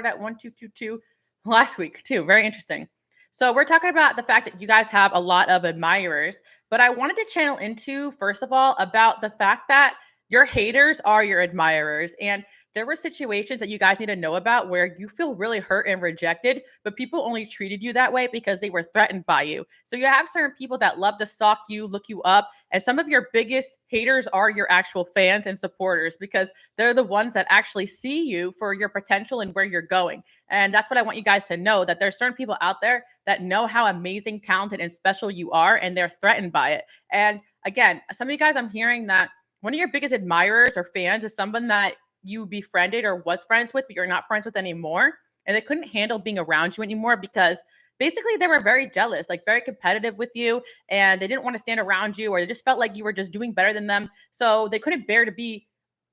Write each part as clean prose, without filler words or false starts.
at 1222 last week too. Very interesting. So we're talking about the fact that you guys have a lot of admirers, but I wanted to channel into first of all about the fact that your haters are your admirers. And there were situations that you guys need to know about where you feel really hurt and rejected, but people only treated you that way because they were threatened by you. So you have certain people that love to stalk you, look you up, and some of your biggest haters are your actual fans and supporters because they're the ones that actually see you for your potential and where you're going. And that's what I want you guys to know, that there's certain people out there that know how amazing, talented, and special you are, and they're threatened by it. And again, some of you guys, I'm hearing that one of your biggest admirers or fans is someone that you befriended or was friends with, but you're not friends with anymore. And they couldn't handle being around you anymore because basically they were very jealous, like very competitive with you, and they didn't want to stand around you, or they just felt like you were just doing better than them. So they couldn't bear to be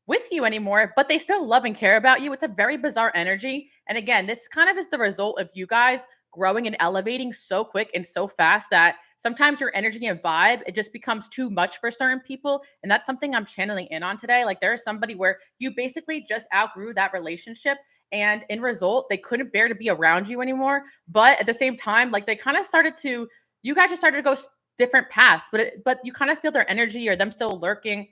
with you anymore, but they still love and care about you. It's a very bizarre energy. And again, this kind of is the result of you guys growing and elevating so quick and so fast that sometimes your energy and vibe, it just becomes too much for certain people. And that's something I'm channeling in on today. Like there is somebody where you basically just outgrew that relationship. And in result, they couldn't bear to be around you anymore. But at the same time, like they kind of started to, you guys just started to go different paths, but you kind of feel their energy or them still lurking.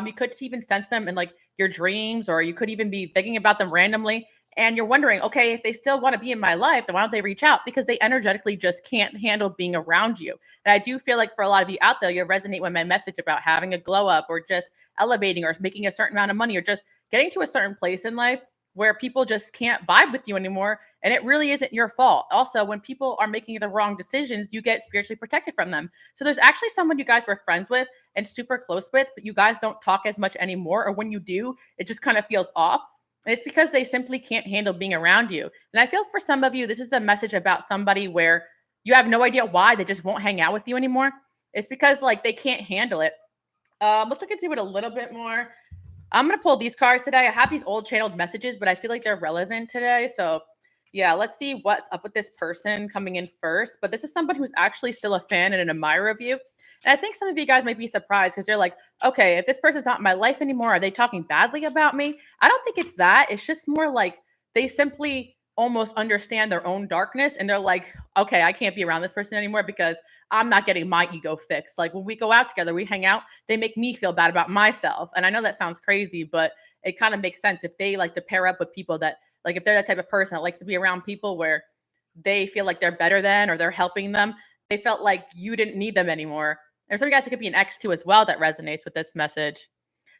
You could even sense them in like your dreams, or you could even be thinking about them randomly. And you're wondering, okay, if they still want to be in my life, then why don't they reach out? Because they energetically just can't handle being around you. And I do feel like for a lot of you out there, you resonate with my message about having a glow up or just elevating or making a certain amount of money or just getting to a certain place in life where people just can't vibe with you anymore. And it really isn't your fault. Also, when people are making the wrong decisions, you get spiritually protected from them. So there's actually someone you guys were friends with and super close with, but you guys don't talk as much anymore. Or when you do, it just kind of feels off. And it's because they simply can't handle being around you. And I feel for some of you, this is a message about somebody where you have no idea why they just won't hang out with you anymore. It's because like they can't handle it. Let's look into it a little bit more. I'm going to pull these cards today. I have these old channeled messages, but I feel like they're relevant today. So yeah, let's see what's up with this person coming in first. But this is somebody who's actually still a fan and an admirer of you. And I think some of you guys might be surprised because you're like, okay, if this person's not in my life anymore, are they talking badly about me? I don't think it's that. It's just more like they simply almost understand their own darkness and they're like, okay, I can't be around this person anymore because I'm not getting my ego fixed. Like when we go out together, we hang out, they make me feel bad about myself. And I know that sounds crazy, but it kind of makes sense if they like to pair up with people that, like if they're that type of person that likes to be around people where they feel like they're better than or they're helping them, they felt like you didn't need them anymore. There's some guys, it could be an ex too as well that resonates with this message.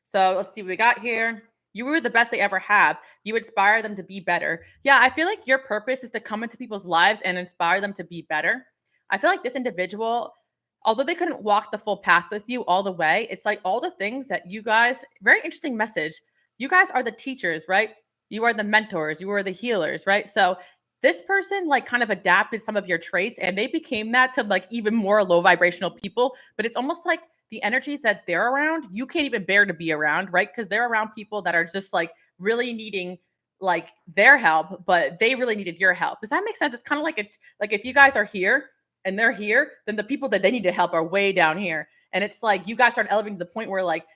So let's see what we got here. You were the best they ever have. You inspire them to be better. Yeah, I feel like your purpose is to come into people's lives and inspire them to be better. I feel like this individual, although they couldn't walk the full path with you all the way, it's like all the things that you guys, very interesting message. You guys are the teachers, right? You are the mentors, you are the healers, right? So this person like kind of adapted some of your traits and they became that to like even more low vibrational people. But it's almost like the energies that they're around, you can't even bear to be around, right? Because they're around people that are just like really needing like their help, but they really needed your help. Does that make sense? It's kind of like like if you guys are here and they're here, then the people that they need to help are way down here. And it's like you guys start elevating to the point where like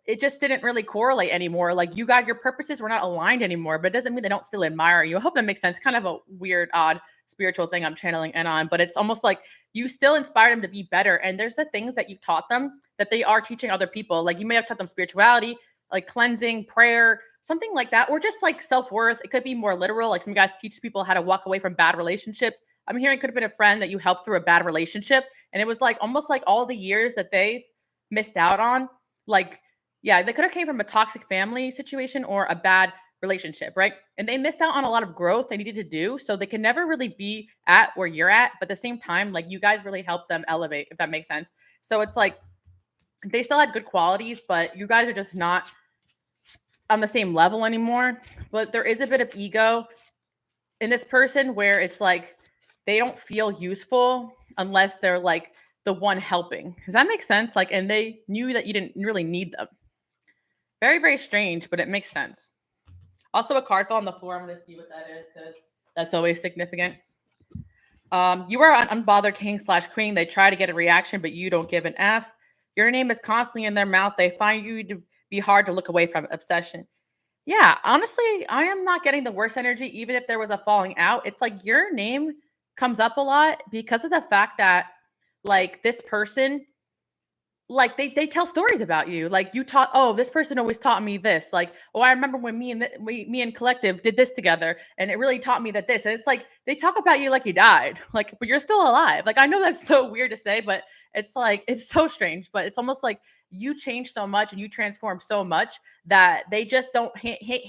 it just didn't really correlate anymore. Like you got your purposes were not aligned anymore, but it doesn't mean they don't still admire you. I hope that makes sense. Kind of a weird, odd spiritual thing I'm channeling in on, but it's almost like you still inspire them to be better. And there's the things that you taught them that they are teaching other people. Like you may have taught them spirituality, like cleansing, prayer, something like that, or just like self-worth. It could be more literal. Like some guys teach people how to walk away from bad relationships. I'm hearing it could have been a friend that you helped through a bad relationship. And it was like almost like all the years that they missed out on, like, yeah, they could have came from a toxic family situation or a bad relationship, right? And they missed out on a lot of growth they needed to do. So they can never really be at where you're at. But at the same time, like you guys really helped them elevate, if that makes sense. So it's like they still had good qualities, but you guys are just not on the same level anymore. But there is a bit of ego in this person where it's like they don't feel useful unless they're like the one helping. Does that make sense? Like, and they knew that you didn't really need them. Very, very strange, but it makes sense. Also, a card fell on the floor. I'm going to see what that is because that's always significant. You are an unbothered king / queen. They try to get a reaction, but you don't give an F. Your name is constantly in their mouth. They find you to be hard to look away from. Obsession. Yeah, honestly, I am not getting the worst energy, even if there was a falling out. It's like your name comes up a lot because of the fact that, like, this person, like, they tell stories about you. Like, you taught, oh, this person always taught me this. Like, oh, I remember when me and Collective did this together, and it really taught me that this. And it's like they talk about you like you died, like, but you're still alive. Like, I know that's so weird to say, but it's like it's so strange. But it's almost like you change so much and you transform so much that they just don't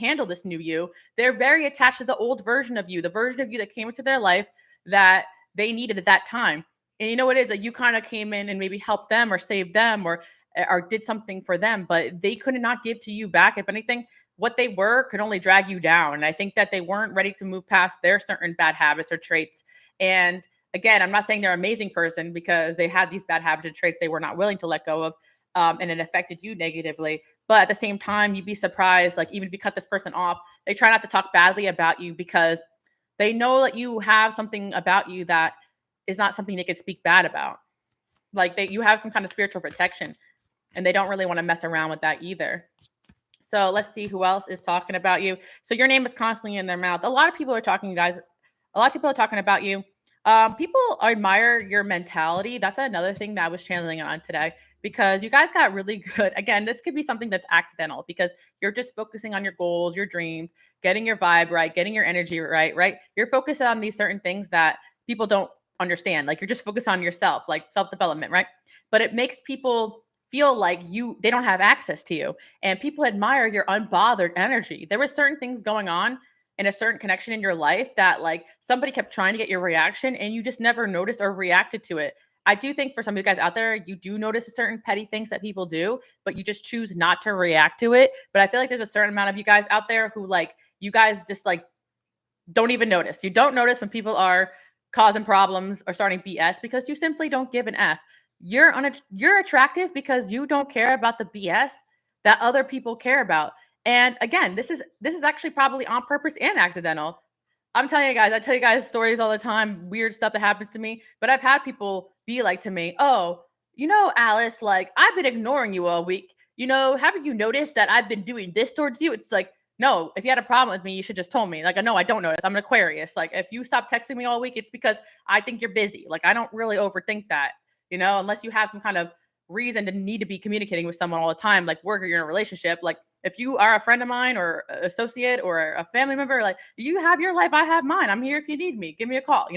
handle this new you. They're very attached to the old version of you, the version of you that came into their life that they needed at that time. And you know what it is that you kind of came in and maybe helped them or saved them or did something for them, but they could not give to you back. If anything, what they were could only drag you down. And I think that they weren't ready to move past their certain bad habits or traits. And again, I'm not saying they're an amazing person because they had these bad habits and traits they were not willing to let go of. And it affected you negatively. But at the same time, you'd be surprised, like, even if you cut this person off, they try not to talk badly about you because they know that you have something about you that is not something they could speak bad about. Like, you have some kind of spiritual protection, and they don't really want to mess around with that either. So let's see who else is talking about you. So your name is constantly in their mouth. A lot of people are talking, you guys. A lot of people are talking about you. People admire your mentality. That's another thing that I was channeling on today because you guys got really good. Again, this could be something that's accidental because you're just focusing on your goals, your dreams, getting your vibe right, getting your energy right, right? You're focused on these certain things that people don't understand. Like, you're just focused on yourself, like self-development, right? But it makes people feel like they don't have access to you, and people admire your unbothered energy. There were certain things going on in a certain connection in your life that, like, somebody kept trying to get your reaction and you just never noticed or reacted to it. I do think for some of you guys out there, you do notice a certain petty things that people do, but you just choose not to react to it. But I feel like there's a certain amount of you guys out there who, like, you guys just like don't even notice. You don't notice when people are causing problems or starting BS because you simply don't give an F. You're attractive because you don't care about the BS that other people care about. And again, this is actually probably on purpose and accidental. I'm telling you guys, I tell you guys stories all the time, weird stuff that happens to me. But I've had people be like to me, oh, Alice, like, I've been ignoring you all week. Haven't you noticed that I've been doing this towards you? It's like, no, if you had a problem with me, you should just told me. Like, no, I don't notice. I'm an Aquarius. Like, if you stop texting me all week, it's because I think you're busy. Like, I don't really overthink that, unless you have some kind of reason to need to be communicating with someone all the time, like work or you're in a relationship. Like, if you are a friend of mine or associate or a family member, like, you have your life, I have mine. I'm here if you need me. Give me a call.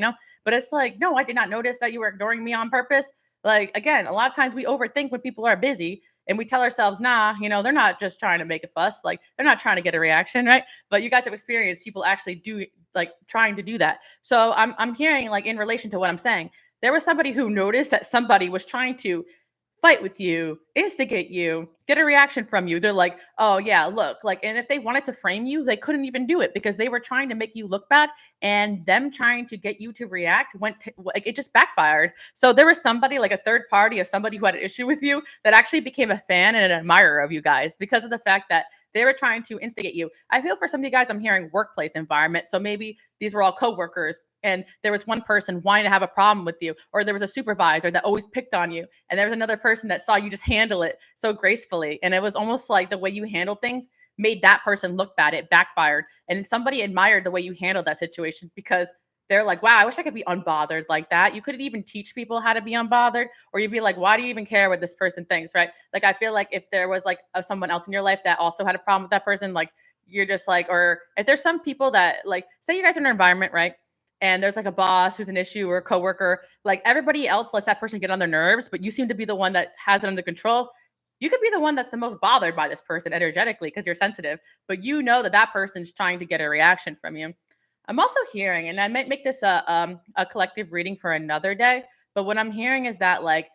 But it's like, no, I did not notice that you were ignoring me on purpose. Like, again, a lot of times we overthink when people are busy and we tell ourselves, nah, they're not just trying to make a fuss. Like, they're not trying to get a reaction, right? But you guys have experienced people actually do, like, trying to do that. So I'm hearing, like, in relation to what I'm saying, there was somebody who noticed that somebody was trying to fight with you, instigate you, get a reaction from you. They're like, oh, yeah, look, like, and if they wanted to frame you, they couldn't even do it because they were trying to make you look bad, and them trying to get you to react like, it just backfired. So there was somebody, like a third party of somebody who had an issue with you that actually became a fan and an admirer of you guys because of the fact that they were trying to instigate you. I feel for some of you guys, I'm hearing workplace environment. So maybe these were all coworkers and there was one person wanting to have a problem with you, or there was a supervisor that always picked on you, and there was another person that saw you just handle it so gracefully, and it was almost like the way you handled things made that person look bad. It backfired, and somebody admired the way you handled that situation because they're like, wow, I wish I could be unbothered like that. You couldn't even teach people how to be unbothered, or you'd be like, why do you even care what this person thinks, right? Like, I feel like if there was like someone else in your life that also had a problem with that person, like, you're just like, or if there's some people that, like, say you guys are in an environment, right? And there's like a boss who's an issue or a coworker, like, everybody else lets that person get on their nerves, but you seem to be the one that has it under control. You could be the one that's the most bothered by this person energetically because you're sensitive, but you know that that person's trying to get a reaction from you. I'm also hearing, and I might make this a collective reading for another day, but what I'm hearing is that, like,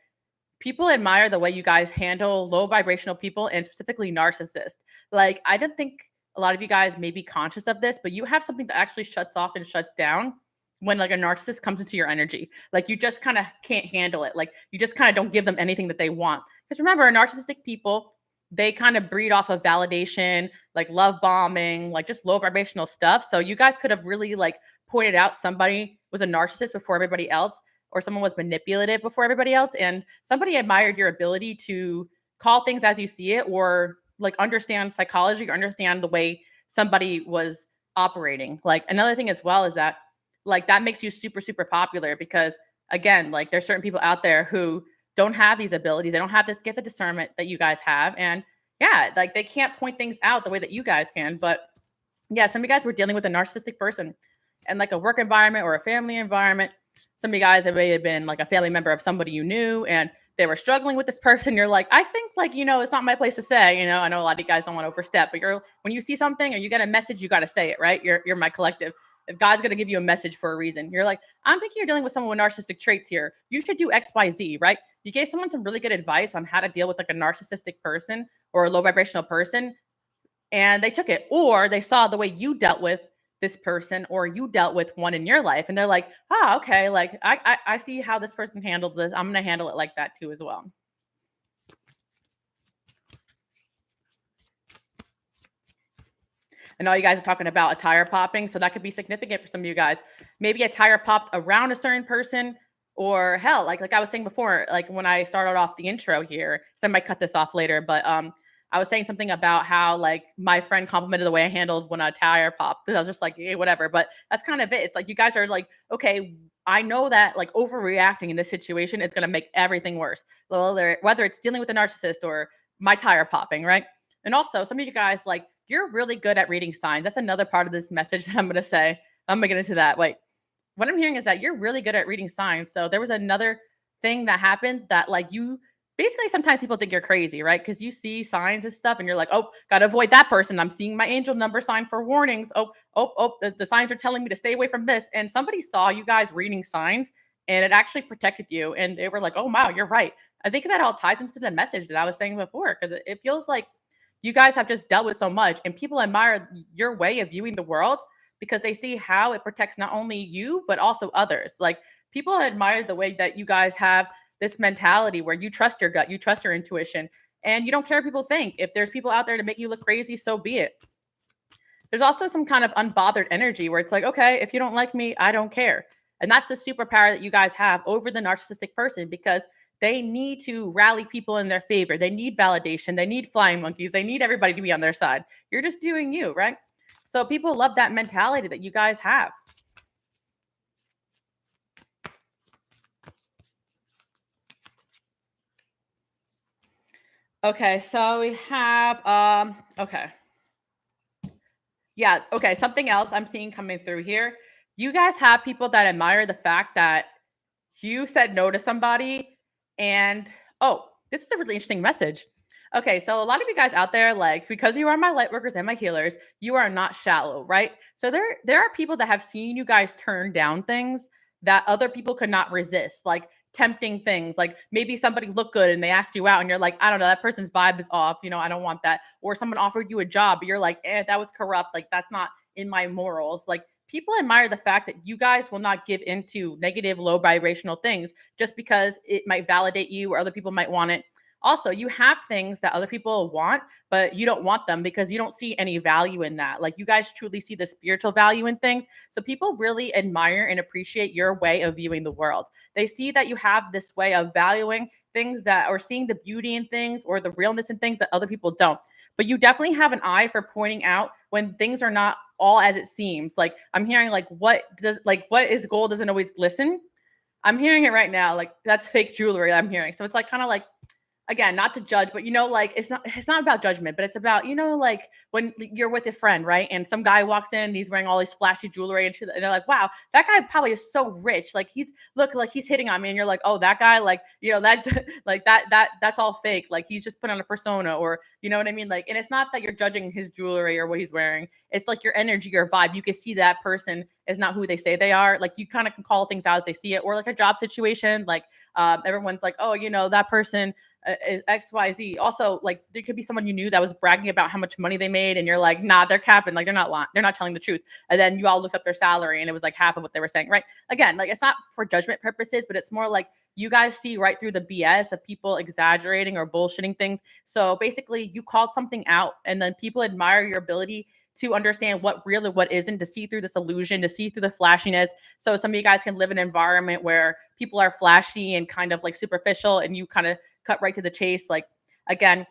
people admire the way you guys handle low vibrational people and specifically narcissists. Like, I don't think a lot of you guys may be conscious of this, but you have something that actually shuts off and shuts down when, like, a narcissist comes into your energy. Like, you just kind of can't handle it. Like, you just kind of don't give them anything that they want. Because remember, narcissistic people, they kind of breed off of validation, like love bombing, like just low vibrational stuff. So you guys could have really, like, pointed out somebody was a narcissist before everybody else, or someone was manipulative before everybody else, and somebody admired your ability to call things as you see it, or like understand psychology or understand the way somebody was operating. Like another thing as well is that like that makes you super super popular because again, like there's certain people out there who don't have these abilities. They don't have this gift of discernment that you guys have, and yeah, like they can't point things out the way that you guys can. But yeah, some of you guys were dealing with a narcissistic person and like a work environment or a family environment. Some of you guys have may have been like a family member of somebody you knew and they were struggling with this person. You're like, I think like, it's not my place to say, I know a lot of you guys don't want to overstep, but when you see something or you get a message, you got to say it, right? You're my collective. If God's going to give you a message for a reason, you're like, I'm thinking you're dealing with someone with narcissistic traits here. You should do X, Y, Z, right? You gave someone some really good advice on how to deal with like a narcissistic person or a low vibrational person and they took it, or they saw the way you dealt with this person or you dealt with one in your life and they're like, okay, like I see how this person handles this, I'm gonna handle it like that too as well. I know you guys are talking about a tire popping, so that could be significant for some of you guys. Maybe a tire popped around a certain person, or hell, like I was saying before, like when I started off the intro here, so I might cut this off later, but I was saying something about how like my friend complimented the way I handled when a tire popped. I was just like, hey, whatever. But that's kind of it. It's like you guys are like, okay, I know that like overreacting in this situation is gonna make everything worse. Whether it's dealing with a narcissist or my tire popping, right? And also, some of you guys like you're really good at reading signs. That's another part of this message that I'm gonna say. I'm gonna get into that. Wait, what I'm hearing is that you're really good at reading signs. So there was another thing that happened that like you basically sometimes people think you're crazy, right? Because you see signs and stuff and you're like, oh, gotta avoid that person. I'm seeing my angel number sign for warnings. Oh, the signs are telling me to stay away from this. And somebody saw you guys reading signs and it actually protected you. And they were like, oh wow, you're right. I think that all ties into the message that I was saying before, because it feels like you guys have just dealt with so much and people admire your way of viewing the world because they see how it protects not only you but also others. Like people admire the way that you guys have this mentality where you trust your gut, you trust your intuition, and you don't care what people think. If there's people out there to make you look crazy, so be it. There's also some kind of unbothered energy where it's like, okay, if you don't like me, I don't care. And that's the superpower that you guys have over the narcissistic person because they need to rally people in their favor. They need validation. They need flying monkeys. They need everybody to be on their side. You're just doing you, right? So people love that mentality that you guys have. Okay, so we have okay. Yeah, okay, something else I'm seeing coming through here. You guys have people that admire the fact that you said no to somebody and oh, this is a really interesting message. Okay, so a lot of you guys out there, like because you are my light workers and my healers, you are not shallow, right? So there are people that have seen you guys turn down things that other people could not resist, like tempting things. Like maybe somebody looked good and they asked you out, and you're like, I don't know, that person's vibe is off. I don't want that. Or someone offered you a job, but you're like, that was corrupt. Like that's not in my morals. Like people admire the fact that you guys will not give into negative, low vibrational things just because it might validate you or other people might want it. Also, you have things that other people want, but you don't want them because you don't see any value in that. Like you guys truly see the spiritual value in things. So people really admire and appreciate your way of viewing the world. They see that you have this way of valuing things that or seeing the beauty in things or the realness in things that other people don't. But you definitely have an eye for pointing out when things are not all as it seems. Like I'm hearing what is gold doesn't always glisten. I'm hearing it right now. Like that's fake jewelry I'm hearing. So it's like kind of like again, not to judge, but like it's not about judgment, but it's about, like when you're with a friend, right? And some guy walks in and he's wearing all these flashy jewelry and they're like, wow, that guy probably is so rich. Like he's hitting on me. And you're like, oh, that guy, like, that like that's all fake. Like he's just put on a persona or you know what I mean? Like, and it's not that you're judging his jewelry or what he's wearing. It's like your energy, your vibe. You can see that person is not who they say they are. Like you kind of can call things out as they see it, or like a job situation. Like everyone's like, oh, that person is XYZ. Also, like there could be someone you knew that was bragging about how much money they made, and you're like, nah, they're capping. Like they're not lying. They're not telling the truth. And then you all looked up their salary, and it was like half of what they were saying. Right? Again, like it's not for judgment purposes, but it's more like you guys see right through the BS of people exaggerating or bullshitting things. So basically, you called something out, and then people admire your ability to understand what real and what isn't, to see through this illusion, to see through the flashiness. So some of you guys can live in an environment where people are flashy and kind of like superficial, and you kind of cut right to the chase. Like again,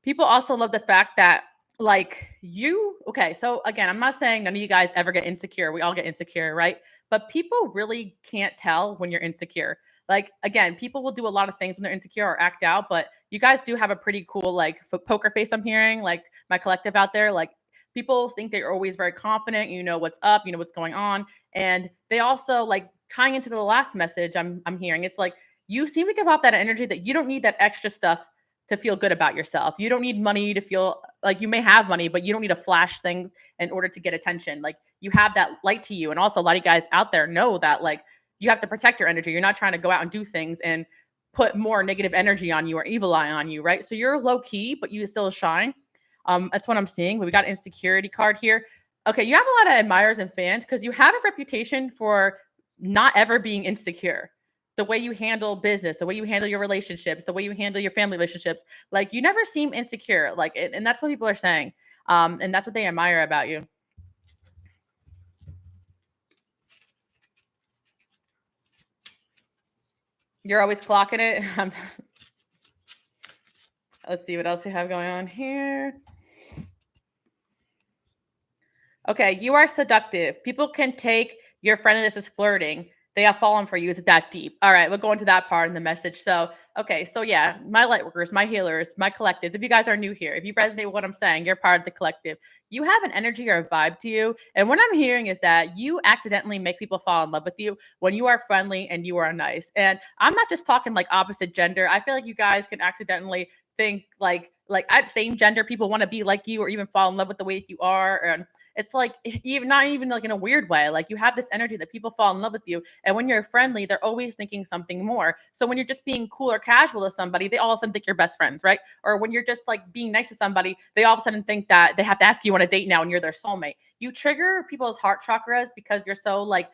people also love the fact that like you, okay, so again, I'm not saying none of you guys ever get insecure. We all get insecure, right? But people really can't tell when you're insecure. Like again, people will do a lot of things when they're insecure or act out, but you guys do have a pretty cool like poker face. I'm hearing like my collective out there, like people think they're always very confident, you know what's up, you know what's going on, and they also like tying into the last message I'm hearing. It's like you seem to give off that energy that you don't need that extra stuff to feel good about yourself. You don't need money to feel like you may have money, but you don't need to flash things in order to get attention. Like you have that light to you. And also a lot of guys out there know that like you have to protect your energy. You're not trying to go out and do things and put more negative energy on you or evil eye on you, right? So you're low key, but you still shine. That's what I'm seeing. But we got an insecurity card here. Okay, you have a lot of admirers and fans because you have a reputation for not ever being insecure. The way you handle business, the way you handle your relationships, the way you handle your family relationships, like you never seem insecure. Like, and that's what people are saying, and that's what they admire about you. You're always clocking it. Let's see what else we have going on here. Okay, you are seductive. People can take your friendliness as flirting. They have fallen for you. Is it that deep? All right, we'll go into that part in the message. So, okay, so yeah, my light workers, my healers, my collectives. If you guys are new here, if you resonate with what I'm saying, you're part of the collective. You have an energy or a vibe to you. And what I'm hearing is that you accidentally make people fall in love with you when you are friendly and you are nice. And I'm not just talking like opposite gender. I feel like you guys can accidentally think like same gender people want to be like you or even fall in love with the way you are. And it's like even not even like in a weird way. Like you have this energy that people fall in love with you, and when you're friendly, they're always thinking something more. So when you're just being cool or casual to somebody, they all of a sudden think you're best friends, right? Or when you're just like being nice to somebody, they all of a sudden think that they have to ask you on a date now, and you're their soulmate. You trigger people's heart chakras because you're so like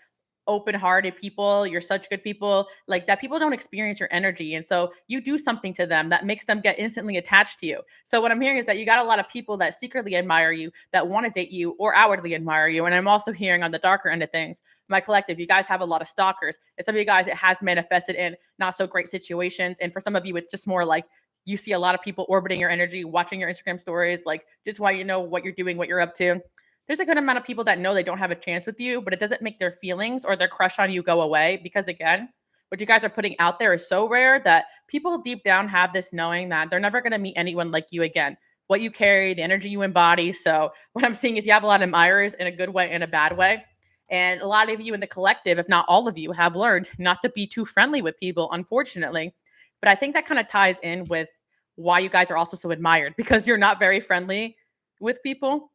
open-hearted people, you're such good people, like that people don't experience your energy. And so you do something to them that makes them get instantly attached to you. So what I'm hearing is that you got a lot of people that secretly admire you, that want to date you or outwardly admire you. And I'm also hearing on the darker end of things, my collective, you guys have a lot of stalkers. And some of you guys, it has manifested in not so great situations. And for some of you, it's just more like you see a lot of people orbiting your energy, watching your Instagram stories, like just why you know what you're doing, what you're up to. There's a good amount of people that know they don't have a chance with you, but it doesn't make their feelings or their crush on you go away because, again, what you guys are putting out there is so rare that people deep down have this knowing that they're never going to meet anyone like you again. What you carry, the energy you embody. So, what I'm seeing is you have a lot of admirers in a good way and a bad way. And a lot of you in the collective, if not all of you, have learned not to be too friendly with people, unfortunately. But I think that kind of ties in with why you guys are also so admired because you're not very friendly with people.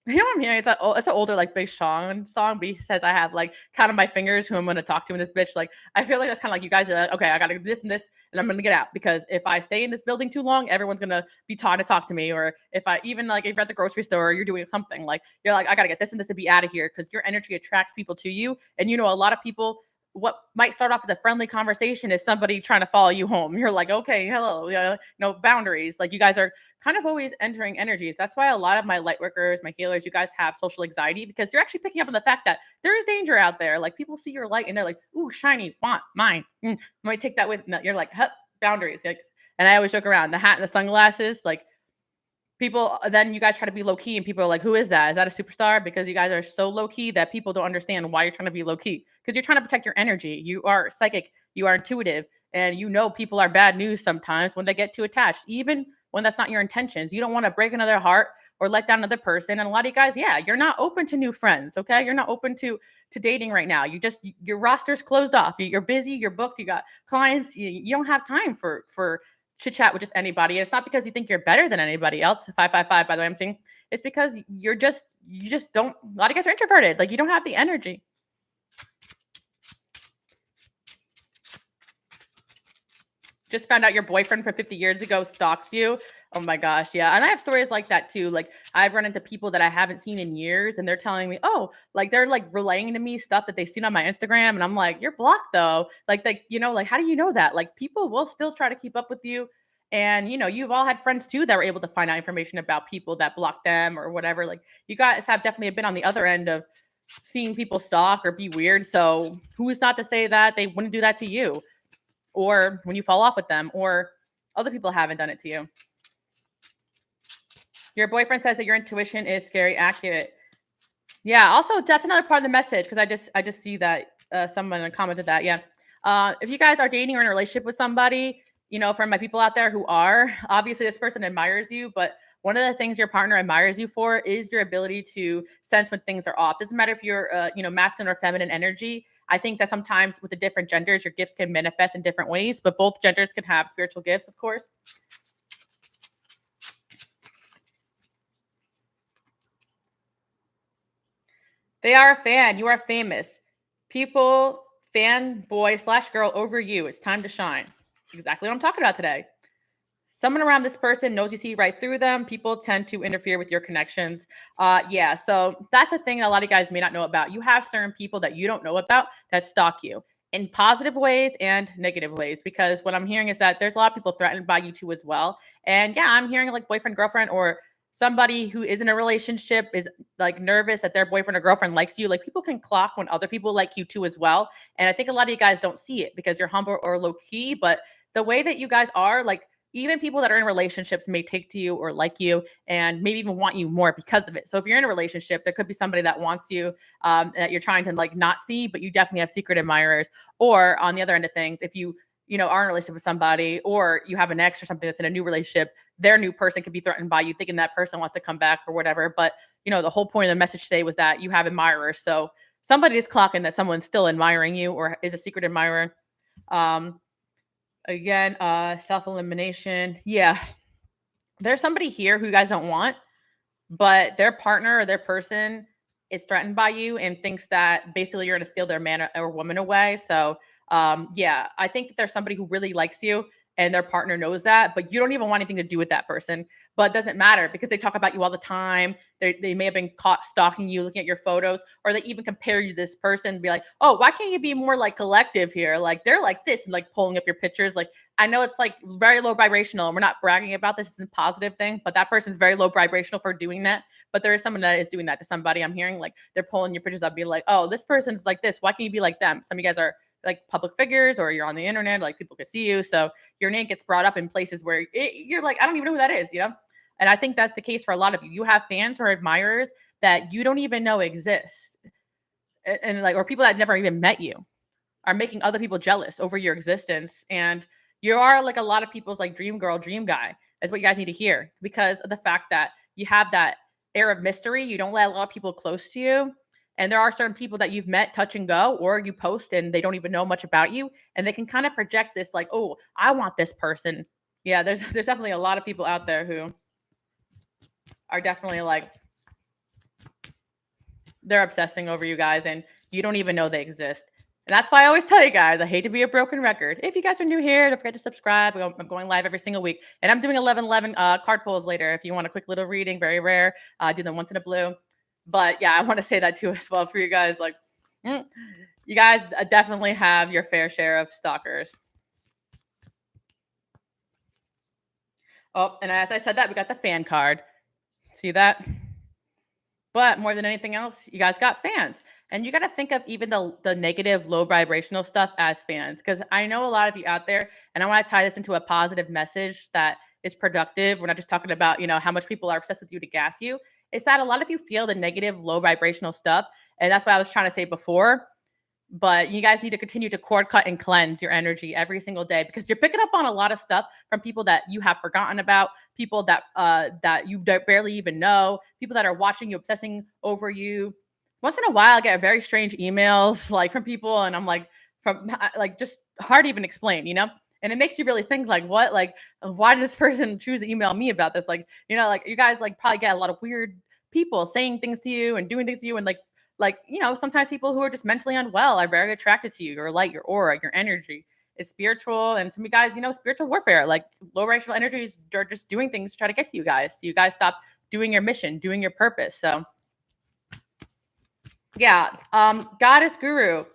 You know what I'm hearing? It's an older like Big Sean song, but he says I have like kind of my fingers who I'm gonna talk to in this bitch. Like I feel like that's kind of like you guys are like, okay, I gotta do this and this, and I'm gonna get out because if I stay in this building too long, everyone's gonna be taught to talk to me. Or if I even like if you're at the grocery store or you're doing something, like you're like, I gotta get this and this to be out of here because your energy attracts people to you. And you know, a lot of people what might start off as a friendly conversation is somebody trying to follow you home. You're like, okay, hello, yeah, no boundaries. Like you guys are kind of always entering energies. That's why a lot of my light workers, my healers, you guys have social anxiety because you're actually picking up on the fact that there is danger out there. Like people see your light and they're like, ooh, shiny, want mine. Might take that with me. You're like, huh, boundaries. Like, and I always joke around the hat and the sunglasses, like people then you guys try to be low key and people are like, who is that? Is that a superstar? Because you guys are so low key that people don't understand why you're trying to be low key because you're trying to protect your energy. You are psychic, you are intuitive, and you know people are bad news sometimes when they get too attached, even when that's not your intentions. You don't want to break another heart or let down another person. And a lot of you guys, yeah, you're not open to new friends. Okay. You're not open to dating right now. You just your roster's closed off. You're busy, you're booked, you got clients, you don't have time for chit chat with just anybody. And it's not because you think you're better than anybody else. 555, by the way, I'm saying it's because you just don't. A lot of guys are introverted. Like you don't have the energy. Just found out your boyfriend from 50 years ago stalks you. Oh my gosh, yeah. And I have stories like that too. Like I've run into people that I haven't seen in years and they're telling me, "Oh, like they're like relaying to me stuff that they've seen on my Instagram." And I'm like, "You're blocked though." Like you know, like how do you know that? Like people will still try to keep up with you. And you know, you've all had friends too that were able to find out information about people that blocked them or whatever. Like you guys have definitely been on the other end of seeing people stalk or be weird. So who's not to say that they wouldn't do that to you? Or when you fall off with them, or other people haven't done it to you. Your boyfriend says that your intuition is scary accurate. Yeah. Also, that's another part of the message because I just see that someone commented that. Yeah. If you guys are dating or in a relationship with somebody, from my people out there who are, obviously this person admires you, but one of the things your partner admires you for is your ability to sense when things are off. Doesn't matter if you're, masculine or feminine energy. I think that sometimes with the different genders, your gifts can manifest in different ways, but both genders can have spiritual gifts, of course. They are a fan. You are famous. People, fan boy slash girl over you. It's time to shine. Exactly what I'm talking about today. Someone around this person knows you see right through them. People tend to interfere with your connections. Yeah, so that's the thing that a lot of guys may not know about. You have certain people that you don't know about that stalk you in positive ways and negative ways. Because what I'm hearing is that there's a lot of people threatened by you too as well. And yeah, I'm hearing like boyfriend, girlfriend, or somebody who is in a relationship is like nervous that their boyfriend or girlfriend likes you. Like people can clock when other people like you too as well. And I think a lot of you guys don't see it because you're humble or low key, but the way that you guys are, like even people that are in relationships may take to you or like you and maybe even want you more because of it. So if you're in a relationship, there could be somebody that wants you that you're trying to like not see, but you definitely have secret admirers. Or on the other end of things, if you know are in a relationship with somebody or you have an ex or something that's in a new relationship, their new person could be threatened by you thinking that person wants to come back or whatever. But the whole point of the message today was that you have admirers. So somebody is clocking that someone's still admiring you or is a secret admirer. Um, Again, self-elimination. Yeah. There's somebody here who you guys don't want, but their partner or their person is threatened by you and thinks that basically you're going to steal their man or woman away. So, yeah, I think that there's somebody who really likes you and their partner knows that, but you don't even want anything to do with that person. But it doesn't matter because they talk about you all the time. They may have been caught stalking you, looking at your photos, or they even compare you to this person and be like, oh, why can't you be more like collective here? Like they're like this and like pulling up your pictures. Like I know it's like very low vibrational and we're not bragging about this. It's a positive thing, but that person's very low vibrational for doing that. But there is someone that is doing that to somebody. I'm hearing like they're pulling your pictures up, being like, oh, this person's like this. Why can't you be like them? Some of you guys are like public figures or you're on the internet, like people can see you. So your name gets brought up in places where you're like, I don't even know who that is. And I think that's the case for a lot of you. You have fans or admirers that you don't even know exist. And like, or people that never even met you are making other people jealous over your existence. And you are like a lot of people's like dream girl, dream guy is what you guys need to hear because of the fact that you have that air of mystery. You don't let a lot of people close to you. And there are certain people that you've met touch and go, or you post and they don't even know much about you. And they can kind of project this like, oh, I want this person. Yeah, there's definitely a lot of people out there who are definitely like they're obsessing over you guys and you don't even know they exist. And that's why I always tell you guys, I hate to be a broken record. If you guys are new here, don't forget to subscribe. I'm going live every single week. And I'm doing 11 card pulls later. If you want a quick little reading, very rare. I do them once in a blue. But yeah, I want to say that too as well for you guys. Like, you guys definitely have your fair share of stalkers. Oh, and as I said that, we got the fan card. See that? But more than anything else, you guys got fans. And you got to think of even the negative, low vibrational stuff as fans. Because I know a lot of you out there, and I want to tie this into a positive message that is productive. We're not just talking about, how much people are obsessed with you to gas you. It's that a lot of you feel the negative, low vibrational stuff. And that's what I was trying to say before. But you guys need to continue to cord cut and cleanse your energy every single day because you're picking up on a lot of stuff from people that you have forgotten about, people that you barely even know, people that are watching you, obsessing over you. Once in a while, I get very strange emails like from people, and I'm like, from like just hard to even explain. And it makes you really think like, what, like, why did this person choose to email me about this? Like, like you guys like probably get a lot of weird people saying things to you and doing things to you and sometimes people who are just mentally unwell are very attracted to you, your light, your aura, your energy is spiritual. And some of you guys, spiritual warfare, like low vibrational energies are just doing things to try to get to you guys. So you guys stop doing your mission, doing your purpose. So yeah, Goddess Guru.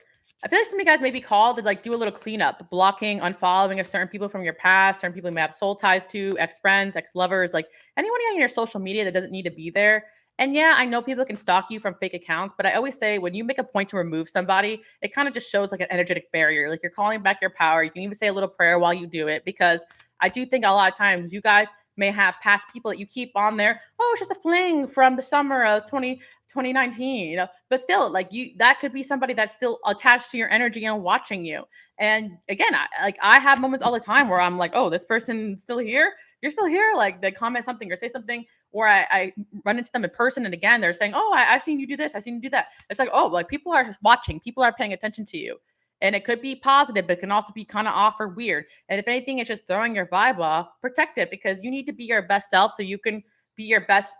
I feel like some of you guys may be called to like do a little cleanup, blocking, unfollowing of certain people from your past, certain people you may have soul ties to, ex-friends, ex-lovers, like anyone on your social media that doesn't need to be there. And yeah, I know people can stalk you from fake accounts, but I always say when you make a point to remove somebody, it kind of just shows like an energetic barrier. Like you're calling back your power. You can even say a little prayer while you do it because I do think a lot of times you guys may have past people that you keep on there. Oh, it's just a fling from the summer of 2019, but still, like, you, that could be somebody that's still attached to your energy and watching you. And again, I have moments all the time where I'm like, oh, this person's still here. You're still here. Like, they comment something or say something, or I run into them in person, and again, they're saying, oh, I've seen you do this. I've seen you do that. It's like, oh, like, people are watching, people are paying attention to you. And it could be positive, but it can also be kind of off or weird. And if anything, it's just throwing your vibe off. Protect it, because you need to be your best self so you can be your best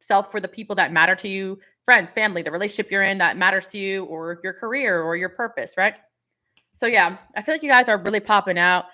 self for the people that matter to you, friends, family, the relationship you're in that matters to you, or your career or your purpose, right? So yeah, I feel like you guys are really popping out.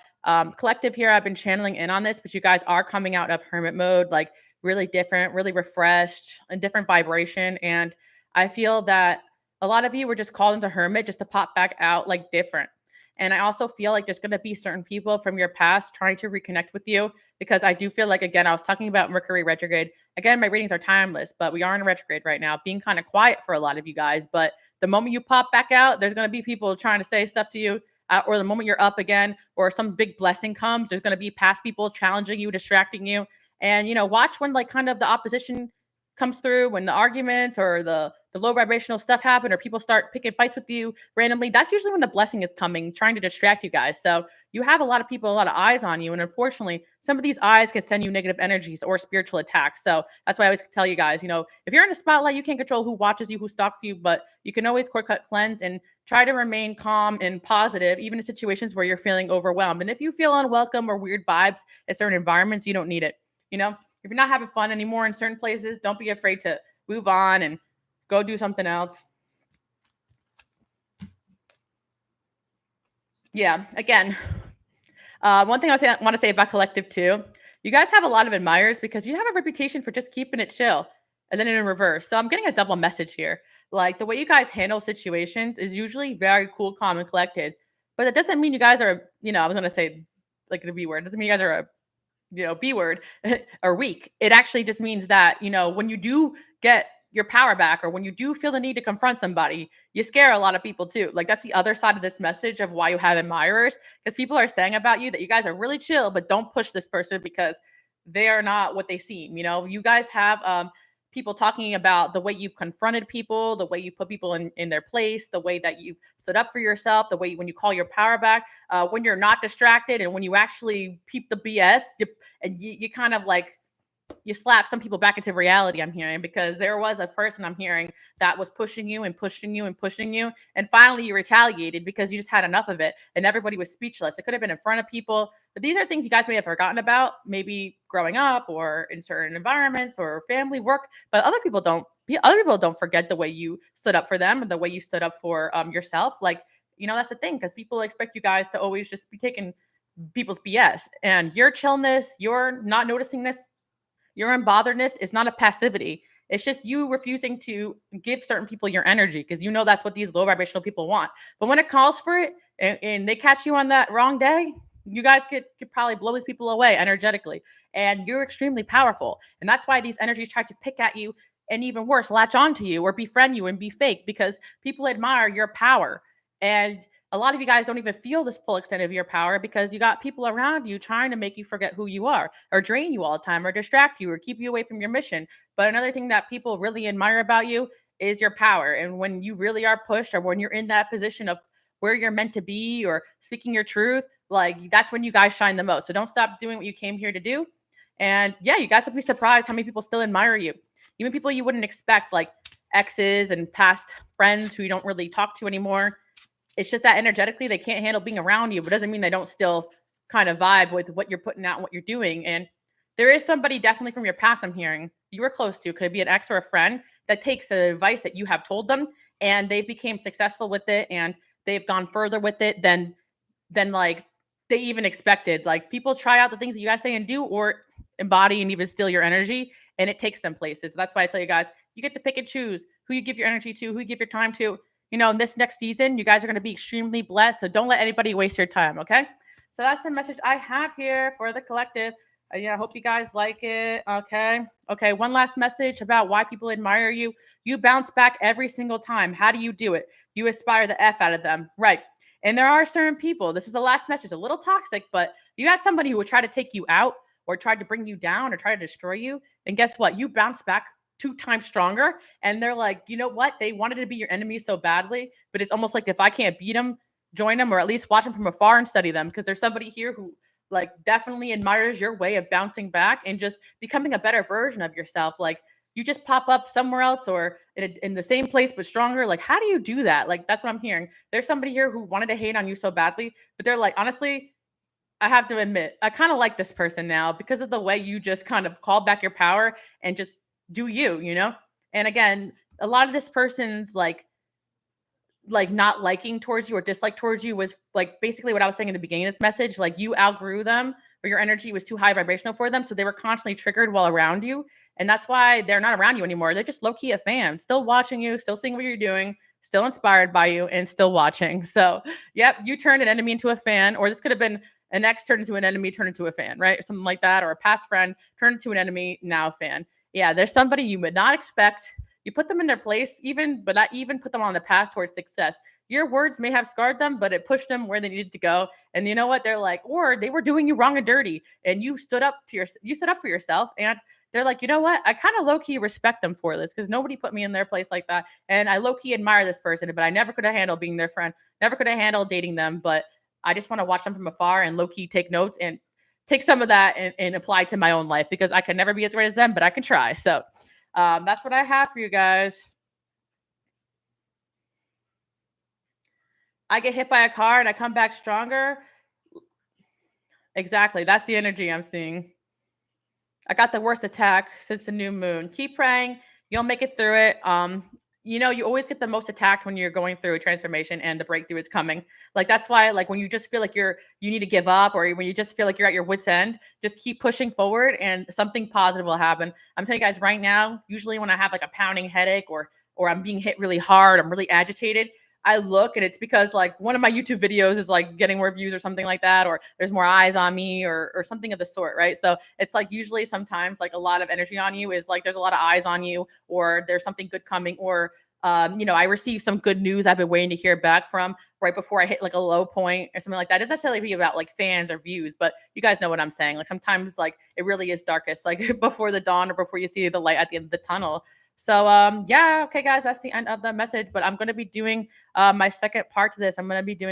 Collective here, I've been channeling in on this, but you guys are coming out of hermit mode, like really different, really refreshed, and different vibration. And I feel that a lot of you were just called into hermit just to pop back out like different. And I also feel like there's going to be certain people from your past trying to reconnect with you, because I do feel like, again, I was talking about Mercury retrograde. Again, my readings are timeless, but we are in retrograde right now, being kind of quiet for a lot of you guys. But the moment you pop back out, there's going to be people trying to say stuff to you. Or the moment you're up again, or some big blessing comes, there's going to be past people challenging you, distracting you. And, watch when, like, kind of the opposition comes through, when the arguments or the low vibrational stuff happen, or people start picking fights with you randomly. That's usually when the blessing is coming, trying to distract you guys. So you have a lot of people, a lot of eyes on you. And unfortunately, some of these eyes can send you negative energies or spiritual attacks. So that's why I always tell you guys, if you're in a spotlight, you can't control who watches you, who stalks you, but you can always core cut cleanse and try to remain calm and positive, even in situations where you're feeling overwhelmed. And if you feel unwelcome or weird vibes in certain environments, you don't need it. If you're not having fun anymore in certain places, don't be afraid to move on and go do something else. Yeah, again, one thing I want to say about collective too, you guys have a lot of admirers because you have a reputation for just keeping it chill, and then in reverse. So I'm getting a double message here. Like, the way you guys handle situations is usually very cool, calm, and collected. But it doesn't mean you guys are, I was gonna say like the B word. It doesn't mean you guys are a B word or weak. It actually just means that, when you do get your power back, or when you do feel the need to confront somebody, you scare a lot of people too. Like, that's the other side of this message of why you have admirers, because people are saying about you that you guys are really chill, but don't push this person because they are not what they seem. You guys have people talking about the way you've confronted people, the way you put people in their place, the way that you stood up for yourself, the way when you call your power back, when you're not distracted, and when you actually peep the BS, you kind of like, you slap some people back into reality, I'm hearing, because there was a person I'm hearing that was pushing you and pushing you and pushing you. And finally you retaliated because you just had enough of it and everybody was speechless. It could have been in front of people, but these are things you guys may have forgotten about, maybe growing up or in certain environments or family work, but other people don't. Other people don't forget the way you stood up for them and the way you stood up for yourself. Like, that's the thing, because people expect you guys to always just be taking people's BS, and your chillness, you're not noticing this, your unbotheredness is not a passivity. It's just you refusing to give certain people your energy, because that's what these low vibrational people want. But when it calls for it, and they catch you on that wrong day, you guys could probably blow these people away energetically. And you're extremely powerful. And that's why these energies try to pick at you, and even worse, latch onto you or befriend you and be fake, because people admire your power. And a lot of you guys don't even feel this full extent of your power, because you got people around you trying to make you forget who you are, or drain you all the time, or distract you, or keep you away from your mission. But another thing that people really admire about you is your power. And when you really are pushed, or when you're in that position of where you're meant to be, or speaking your truth, like, that's when you guys shine the most. So don't stop doing what you came here to do. And yeah, you guys will be surprised how many people still admire you. Even people you wouldn't expect, like exes and past friends who you don't really talk to anymore. It's just that energetically they can't handle being around you, but doesn't mean they don't still kind of vibe with what you're putting out and what you're doing. And there is somebody definitely from your past I'm hearing you were close to, could be an ex or a friend, that takes the advice that you have told them, and they became successful with it, and they've gone further with it than like they even expected. Like, people try out the things that you guys say and do, or embody and even steal your energy, and it takes them places. So that's why I tell you guys, you get to pick and choose who you give your energy to, who you give your time to. In this next season, you guys are going to be extremely blessed. So don't let anybody waste your time. Okay. So that's the message I have here for the collective. Yeah, I hope you guys like it. Okay. Okay. One last message about why people admire you. You bounce back every single time. How do you do it? You aspire the F out of them. Right. And there are certain people, this is the last message, a little toxic, but you got somebody who will try to take you out, or tried to bring you down or try to destroy you, and guess what? You bounce back 2 times stronger. And they're like, you know what? They wanted to be your enemy so badly, but it's almost like if I can't beat them, join them, or at least watch them from afar and study them, because there's somebody here who like definitely admires your way of bouncing back and just becoming a better version of yourself. Like you just pop up somewhere else or in the same place but stronger. Like how do you do that? Like that's what I'm hearing. There's somebody here who wanted to hate on you so badly, but they're like, honestly, I have to admit, I kind of like this person now because of the way you just kind of call back your power and just do you, you know? And again, a lot of this person's like not liking towards you or dislike towards you was like basically what I was saying in the beginning of this message. Like you outgrew them or your energy was too high vibrational for them. So they were constantly triggered while around you. And that's why they're not around you anymore. They're just low key a fan, still watching you, still seeing what you're doing, still inspired by you, and still watching. So, yep, you turned an enemy into a fan, or this could have been an ex turned into an enemy, turned into a fan, right? Something like that, or a past friend turned into an enemy, now a fan. Yeah, there's somebody you would not expect. You put them in their place, but not even put them on the path towards success. Your words may have scarred them, but it pushed them where they needed to go. And you know what? They're like, or they were doing you wrong and dirty, and you stood up for yourself. And they're like, you know what? I kind of low key respect them for this because nobody put me in their place like that. And I low key admire this person, but I never could have handled being their friend, never could have handled dating them. But I just want to watch them from afar and low key take notes and take some of that and apply to my own life because I can never be as great as them, but I can try. So that's what I have for you guys. I get hit by a car and I come back stronger. Exactly. That's the energy I'm seeing. I got the worst attack since the new moon. Keep praying. You'll make it through it. You always get the most attacked when you're going through a transformation and the breakthrough is coming. Like that's why, like when you just feel like you need to give up, or when you just feel like you're at your wit's end, just keep pushing forward and something positive will happen. I'm telling you guys right now, usually when I have like a pounding headache or I'm being hit really hard, I'm really agitated, I look and it's because like one of my YouTube videos is like getting more views or something like that, or there's more eyes on me or something of the sort, right? So it's like usually sometimes like a lot of energy on you is like there's a lot of eyes on you, or there's something good coming, or I received some good news I've been waiting to hear back from right before I hit like a low point or something like that. It doesn't necessarily be about like fans or views, but you guys know what I'm saying. Like sometimes like it really is darkest, like before the dawn or before you see the light at the end of the tunnel. So yeah, okay, guys, that's the end of the message. But I'm gonna be doing my second part to this. I'm gonna be doing